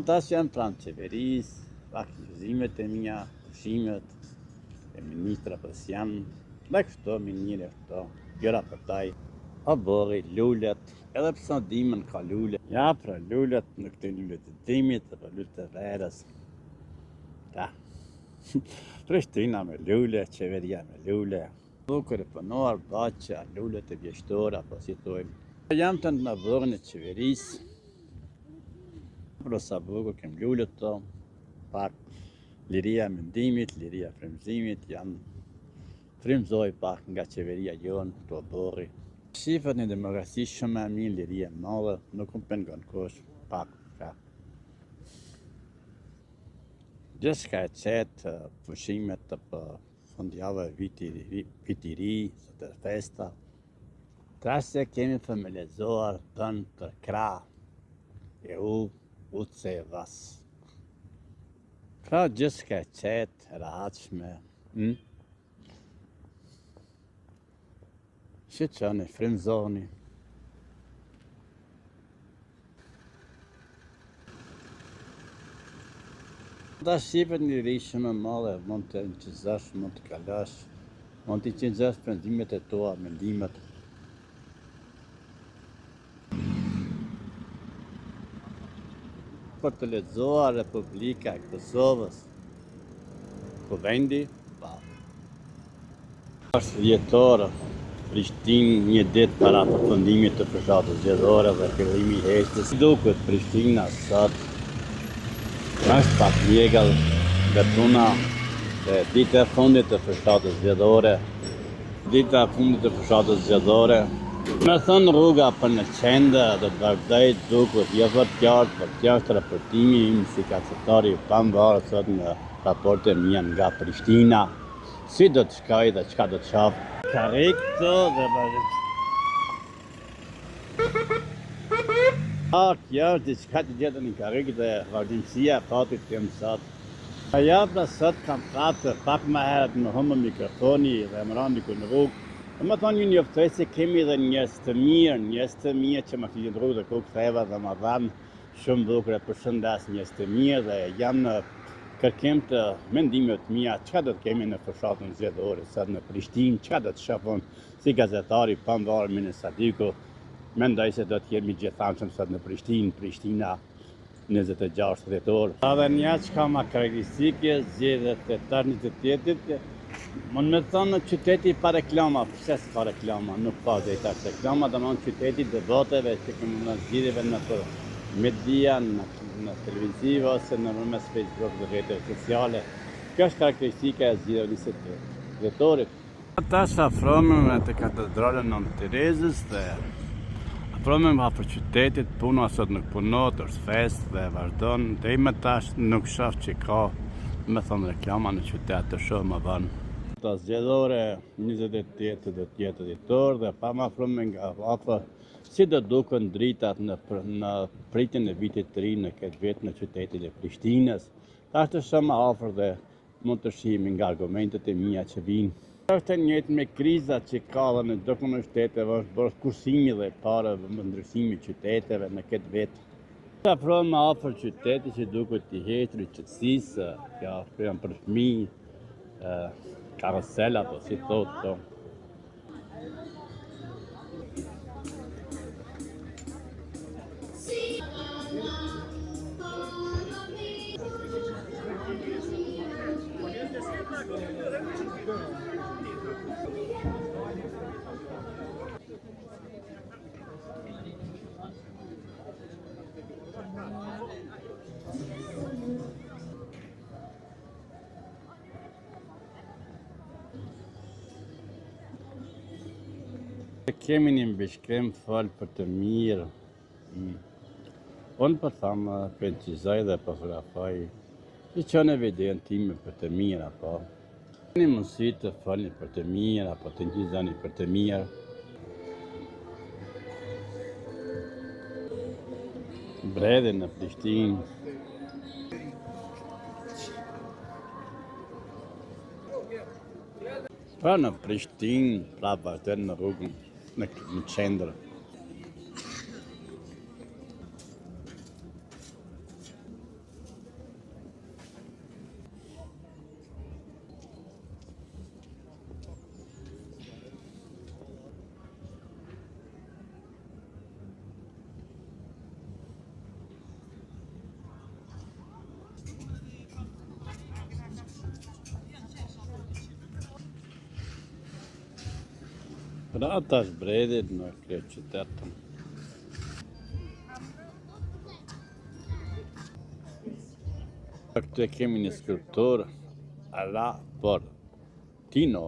Tash janë pranë qeverisë, pak gëzimet e mia, pushimet e ministra pas janë, dhe kështu minire këto, gjëra për taj. A bëri, lullet, edhe përsa dimën ka lullet. Ja, pra lullet në këtë lullet të dimit, dhe për lullet të verës. Ta, Prishtina me lullet, qeveria me lullet. Dukur e pënuar baqa, lullet e vjeshtora, po si tojmë. Jam të në vërën e qeverisë, për sa bukur kem lullet të, pak liria mendimit, liria frymëzimit, janë frymëzoj pak nga qeveria jonë, këto bëri. Shifët një demokraci shumë e mirë, liria e madhe, nuk më pengon kush, pak. Gjithçka e qetë, pushimet të për fundjavë viti ri, të festa. Trasë kemi familizoar tënë për krah, e utse e vas. Pra gjithçka e qetë, e rahatshme. Shqyqoni, frymëzoni. Ta shqipet një ri shumë e madhe, mund të inqizash, mund të kalash, mund të inqizash prendimet e tua, mendimet. Për të lexuar Republika e Kosovës, kuvendi, pa. Është dhjetor, Prishtinë një ditë para përfundimit të fushatës zgjedhore dhe fillimi i heshtjes. Si duket Prishtina sot, është pak mjegëll, betuna, dhe dita e fundit të fushatës zgjedhore. Me thënë rruga për në qendër dhe të vazhdoj duket jo vetë qartë, por kjo është raportimi im si kacetari pambarë sot në raportet mia nga Prishtina. Si do të shkoj dhe çka do të shoh. Karrik këto dhe kjo është diçka të tjetër në karrik dhe vazhdimësia e fatit të jam sot. Ja, pra sot kam fatë pak më herët më humbë mikrofoni dhe më ranë diku në rrugë. Dhe më thonë një njoftoj se kemi dhe njerëz të mirë që më kishin rrugë dhe ku ktheva dhe më dhanë shumë bukur e përshëndes njerëz të mirë dhe janë kërkim të mendimet mia, çka do të kemi në fushatën zgjedhore sot në Prishtinë, çka do të shohim si gazetari pambarë me Sadiku. Mendoj se do të jemi gjithanshëm sot në Prishtinë, Prishtina 26 dhjetor. Edhe një çka më karakteristike zgjedhjet e eternitetit. Mund me thonë në qyteti pa reklama, pse s'ka reklama, nuk ka dhe i tash reklama, dhe në qyteti debateve që kemi në zgjidhjeve në media, në televizive ose në mes Facebook dhe rrjeteve sociale. Kjo është karakteristika e zgjedhjeve 20 dhjetorit. Tash afrohemi te katedrala Nën Terezës dhe afrohemi afër qytetit, puna sot nuk punohet, është festë dhe vazhdon. Deri më tash nuk shoh që ka, me thonë reklama në qytet të shoh më vonë. Zgjedhore 28 dhjetor dhe pa më afrohemi nga afër si do duken dritat në pritjen e vitit të ri në këtë vit në qytetin e Prishtinës. Tash është shumë afër dhe mund të shihemi nga argumentet e mia që vinë. Është e njëjtë me krizat që ka dhe në çdo konë shteteve, është bërë kursimi dhe para ndryshimi qyteteve në këtë vit. Afrohemi afër qytetit që duket i hequr i qetësisë, ja janë për fëmijë, karosela po si thotë. Kemi një mbishkrim fol për të mirë. Unë për thamë, penqizoj dhe fotografoj, që qënë evidentime për të mirë, apo. Një mundësi të folni për të mirë, apo të ngjizoni për të mirë. Bredhe në Prishtinë. Pra në Prishtinë, pra vazhdon në rrugën në qendër. Pra ata zbredit në këtë qytetën. Këtu e kemi një skulptur alla Portino.